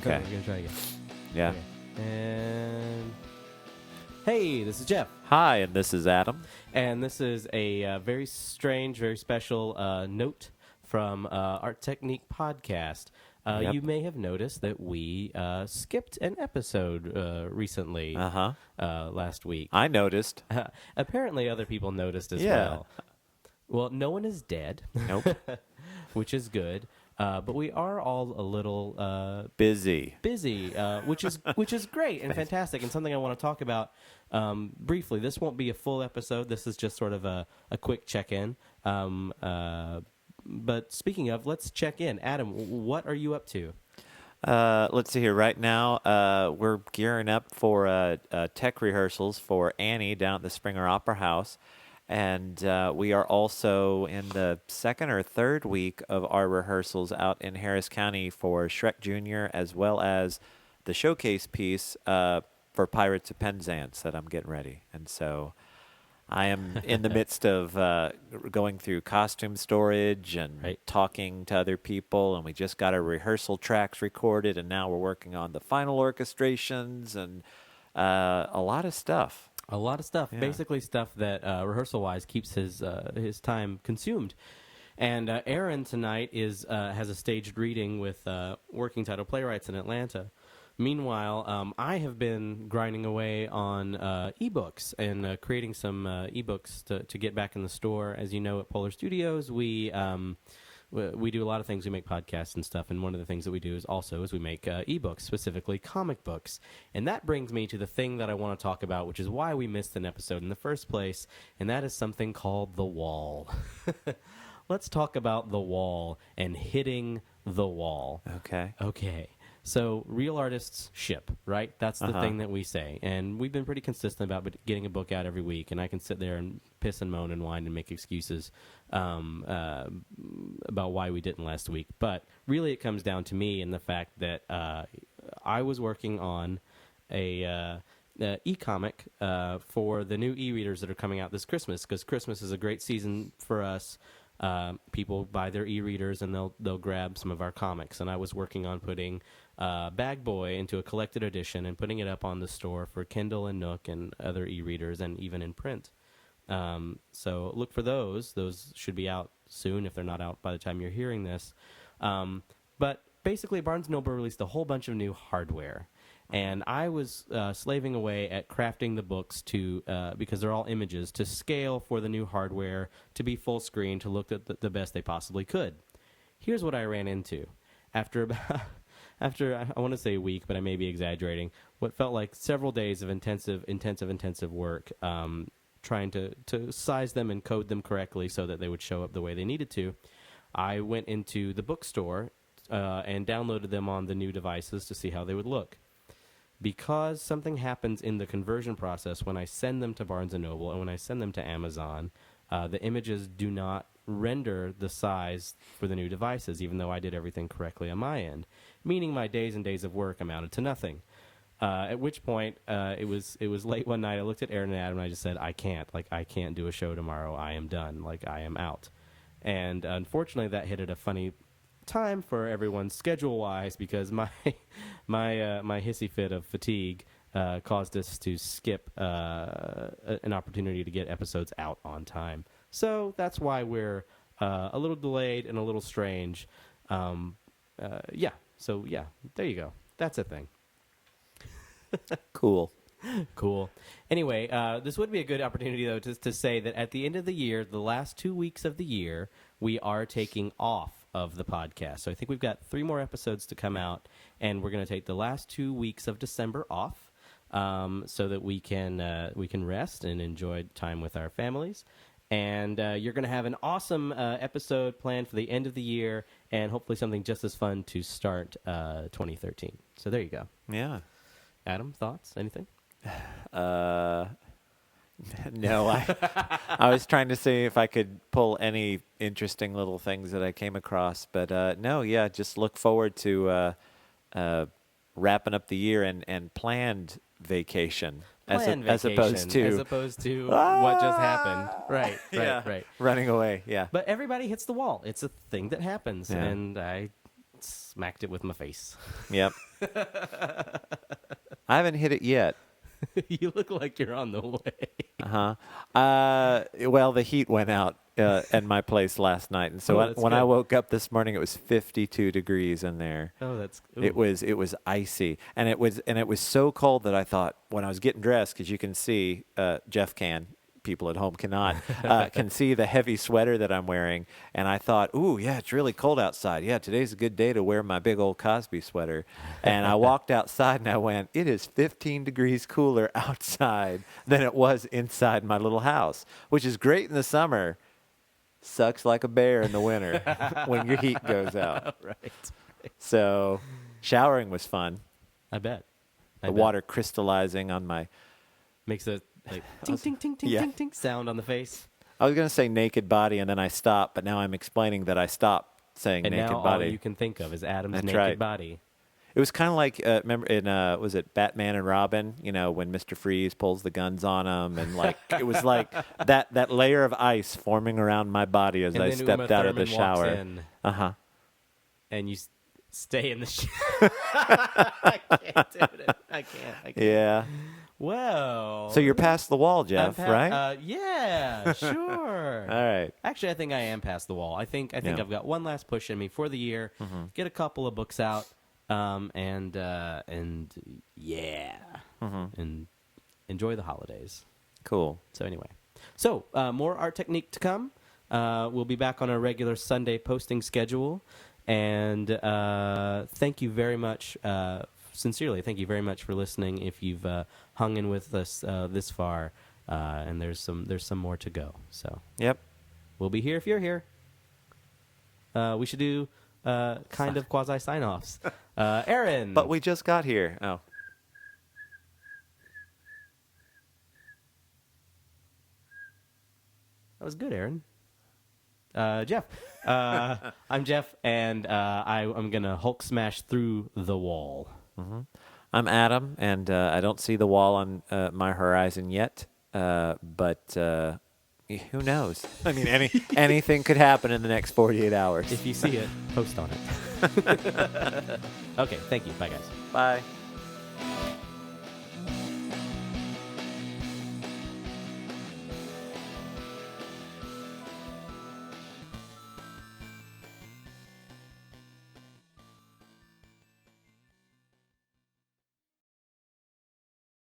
Okay. We're gonna try again. Yeah. Okay. And hey, this is Jeff, Hi, and this is Adam. and this is a very strange, very special note from ArTechník podcast. Yep. You may have noticed that we skipped an episode recently, last week. I noticed. Apparently, other people noticed as Yeah. well. Well, no one is dead, Nope. which is good. But we are all a little Busy. which is great and fantastic, and something I want to talk about briefly. This won't be a full episode. This is just sort of a quick check-in. But speaking of, let's check in. Adam, what are you up to? Let's see here. Right now, we're gearing up for tech rehearsals for Annie down at the Springer Opera House. And we are also in the second or third week of our rehearsals out in Harris County for Shrek Jr., as well as the showcase piece for Pirates of Penzance that I'm getting ready. And so I am in the midst of going through costume storage and talking to other people. And we just got our rehearsal tracks recorded, and now we're working on the final orchestrations and a lot of stuff. A lot of stuff, Yeah. basically stuff that rehearsal-wise keeps his time consumed. And Aaron tonight has a staged reading with Working Title Playwrights in Atlanta. Meanwhile, I have been grinding away on ebooks and creating some ebooks to get back in the store. As you know, at Polar Studios, we do a lot of things. We make podcasts and stuff, and one of the things that we do is we make ebooks, specifically comic books. And that brings me to the thing that I want to talk about, which is why we missed an episode in the first place, and that is something called the wall. Let's talk about the wall and hitting the wall. Okay. So real artists ship, right? That's the thing that we say. And we've been pretty consistent about getting a book out every week. And I can sit there and piss and moan and whine and make excuses about why we didn't last week. But really it comes down to me and the fact that I was working on a e-comic for the new e-readers that are coming out this Christmas, because Christmas is a great season for us. People buy their e-readers and they'll grab some of our comics. And I was working on putting Bag Boy into a collected edition and putting it up on the store for Kindle and Nook and other e-readers, and even in print. So look for those. Those should be out soon if they're not out by the time you're hearing this. But basically, Barnes & Noble released a whole bunch of new hardware. And I was slaving away at crafting the books because they're all images, to scale for the new hardware, to be full screen, to look at the best they possibly could. Here's what I ran into. After I want to say a week, but I may be exaggerating, what felt like several days of intensive work, trying to size them and code them correctly so that they would show up the way they needed to, I went into the bookstore and downloaded them on the new devices to see how they would look. Because something happens in the conversion process when I send them to Barnes & Noble and when I send them to Amazon, the images do not render the size for the new devices, even though I did everything correctly on my end, meaning my days and days of work amounted to nothing. At which point, it was late one night. I looked at Aaron and Adam and I just said, I can't do a show tomorrow. I am done. I am out. And unfortunately, that hit at a funny time for everyone schedule-wise, because my hissy fit of fatigue caused us to skip an opportunity to get episodes out on time. So that's why we're a little delayed and a little strange. So there you go. That's a thing. Cool. Anyway, this would be a good opportunity, though, to say that at the end of the year, the last 2 weeks of the year, we are taking off of the podcast. So I think we've got 3 more episodes to come out, and we're going to take the last 2 weeks of December off, so that we can rest and enjoy time with our families. And you're going to have an awesome episode planned for the end of the year, and hopefully something just as fun to start 2013. So there you go. Yeah. Adam, thoughts? Anything? No, I was trying to see if I could pull any interesting little things that I came across, but no, yeah, just look forward to wrapping up the year and planned vacation, as opposed to what just happened. Right. Running away, yeah. But everybody hits the wall. It's a thing that happens, Yeah. and I smacked it with my face. Yep. I haven't hit it yet. You look like you're on the way. Uh-huh. Well, the heat went out in my place last night, and so Oh, that's when I good. woke up this morning, it was 52 degrees in there. Oh, that's It was icy, and it was so cold that I thought when I was getting dressed, because you can see Jeff can. People at home cannot can see the heavy sweater that I'm wearing, and I thought, "Ooh, yeah, it's really cold outside. Yeah, today's a good day to wear my big old Cosby sweater." And I walked outside, and I went, "It is 15 degrees cooler outside than it was inside my little house, which is great in the summer. Sucks like a bear in the winter when your heat goes out." right. So, showering was fun. I bet. The water crystallizing on my. Makes a like ting ting ting ting Yeah. ting ting sound on the face. I was going to say naked body, and then I stopped, but now I'm explaining that I stopped saying And naked now body. all you can think of is Adam's That's naked right. body. It was kind of like, remember in, was it Batman and Robin? You know, when Mr. Freeze pulls the guns on him, and like, it was like that layer of ice forming around my body as And I then stepped Uma out of the Thurman walks shower. in, Uh-huh. and you stay in the shower. I can't do it. I can't. Yeah. Well. So you're past the wall, Jeff, right? Yeah, sure. All right. Actually, I think I am past the wall. I think Yeah. I've got one last push in me for the year. Get a couple of books out, and yeah, and enjoy the holidays. Cool. So anyway, more ArTechník to come. We'll be back on our regular Sunday posting schedule, and thank you very much. Sincerely, thank you very much for listening. If you've hung in with us this far, and there's some more to go. So Yep. we'll be here if you're here. We should do kind of quasi sign-offs. Aaron. But we just got here. Oh. That was good, Aaron. Jeff. I'm Jeff, and I'm going to Hulk smash through the wall. I'm Adam, and I don't see the wall on my horizon yet, but who knows? I mean, anything could happen in the next 48 hours. If you see it, post on it. Okay, thank you. Bye, guys. Bye.